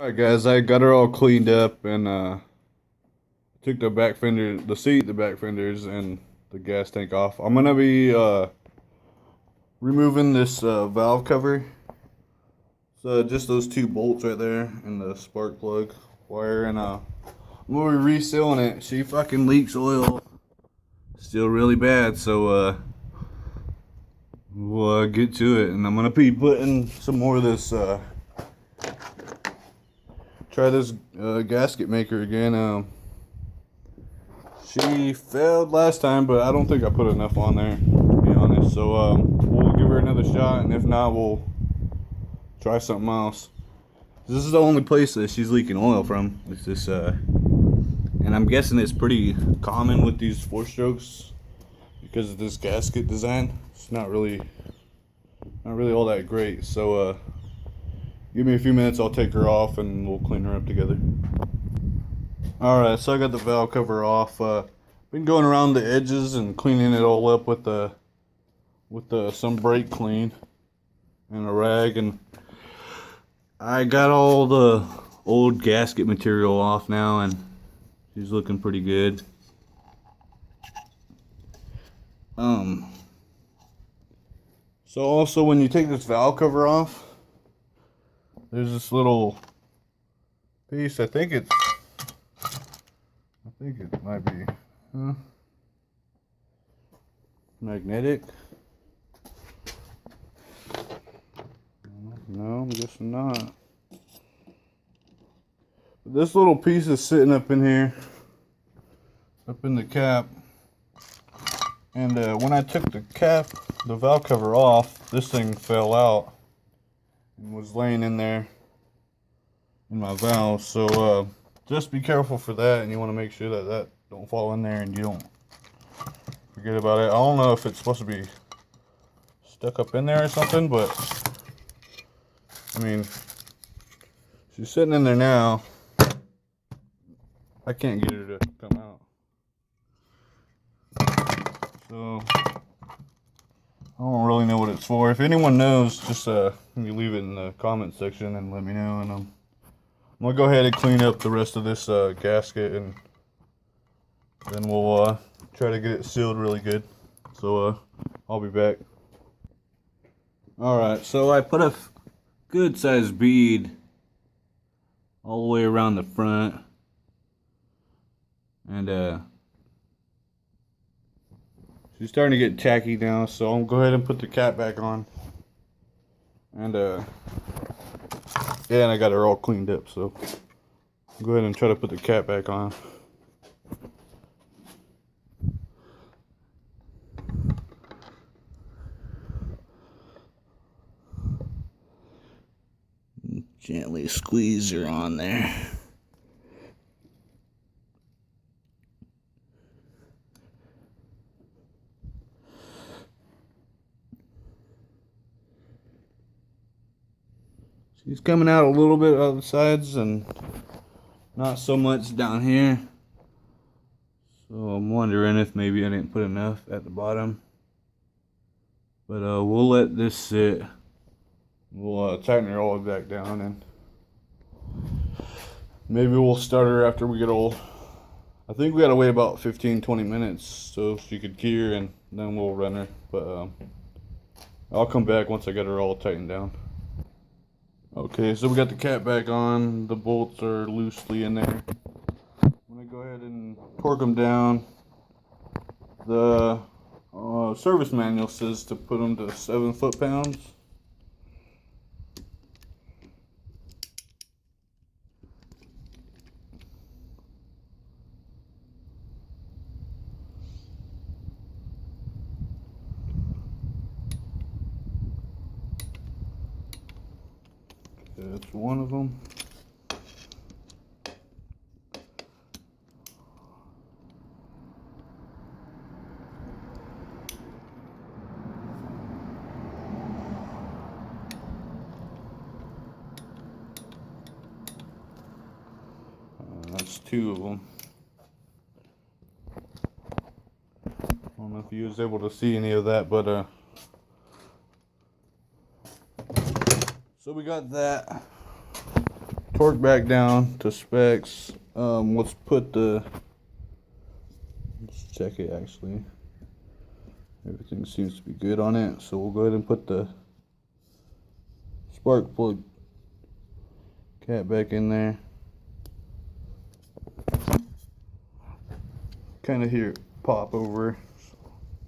Alright guys, I got her all cleaned up and took the back fender, the seat, the back fenders, and the gas tank off. I'm gonna be removing this valve cover. So just those two bolts right there and the spark plug wire, and I'm gonna be resealing it. She fucking leaks oil still really bad, so we'll get to it. And I'm gonna be putting some more of this try this gasket maker again. She failed last time, but I don't think I put enough on there, to be honest. So we'll give her another shot, and if not, we'll try something else. This is the only place that she's leaking oil from. It's this, and I'm guessing it's pretty common with these 4-strokes because of this gasket design. It's not really all that great. So give me a few minutes, I'll take her off and we'll clean her up together. Alright, so I got the valve cover off. Been going around the edges and cleaning it all up with some brake clean and a rag, and I got all the old gasket material off now and she's looking pretty good. So also when you take this valve cover off, there's this little piece. I think it might be magnetic. No, I'm guessing not. This little piece is sitting up in here, up in the cap. And when I took the valve cover off, this thing fell out and was laying in there in my valve. So just be careful for that, and you want to make sure that that don't fall in there and you don't forget about it. I don't know if it's supposed to be stuck up in there or something, but I mean, she's sitting in there now. I can't get her to come out. So I don't really know what it's for. If anyone knows, just you leave it in the comment section and let me know, and I'm gonna go ahead and clean up the rest of this gasket, and then we'll try to get it sealed really good. So I'll be back. Alright, so I put a good sized bead all the way around the front, and she's starting to get tacky now, so I'm gonna go ahead and put the cap back on. And yeah, and I got her all cleaned up, so I'll go ahead and try to put the cap back on. Gently squeeze her on there. She's coming out a little bit on the sides and not so much down here. So I'm wondering if maybe I didn't put enough at the bottom. But we'll let this sit. We'll tighten her all the way back down, and maybe we'll start her after we get old. I think we gotta wait about 15-20 minutes so she could cure, and then we'll run her. But I'll come back once I get her all tightened down. Okay, so we got the cap back on. The bolts are loosely in there. I'm gonna go ahead and torque them down. The service manual says to put them to 7 foot-pounds. That's one of them. That's 2 of them. I don't know if you was able to see any of that, but so we got that. torque back down to specs. Let's check it actually. Everything seems to be good on it, so we'll go ahead and put the spark plug cap back in there. Kind of hear it pop over, so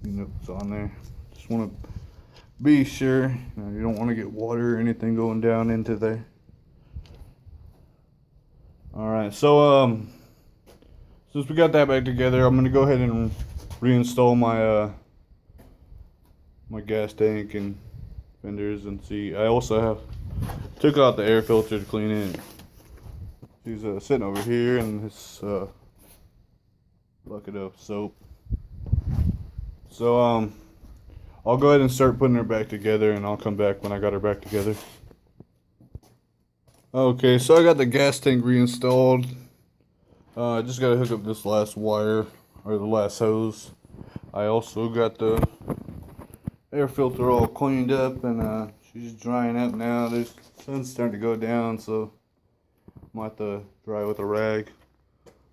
you know it's on there. Just want to be sure. You don't want to get water or anything going down into there. Alright, so since we got that back together, I'm gonna go ahead and reinstall my my gas tank and fenders and see. I also took out the air filter to clean it. He's sitting over here in this bucket of soap. So I'll go ahead and start putting her back together, and I'll come back when I got her back together. Okay, so I got the gas tank reinstalled. I just got to hook up this last wire, or the last hose. I also got the air filter all cleaned up, and she's drying up now. The sun's starting to go down, so I might have to dry with a rag.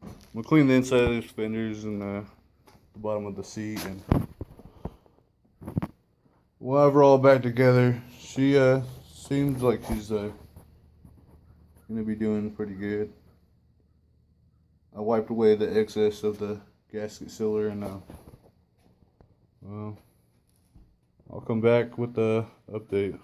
I'm going to clean the inside of these fenders and the bottom of the seat. And we'll have her all back together. She seems like she's gonna be doing pretty good. I wiped away the excess of the gasket sealer, and well, I'll come back with the update.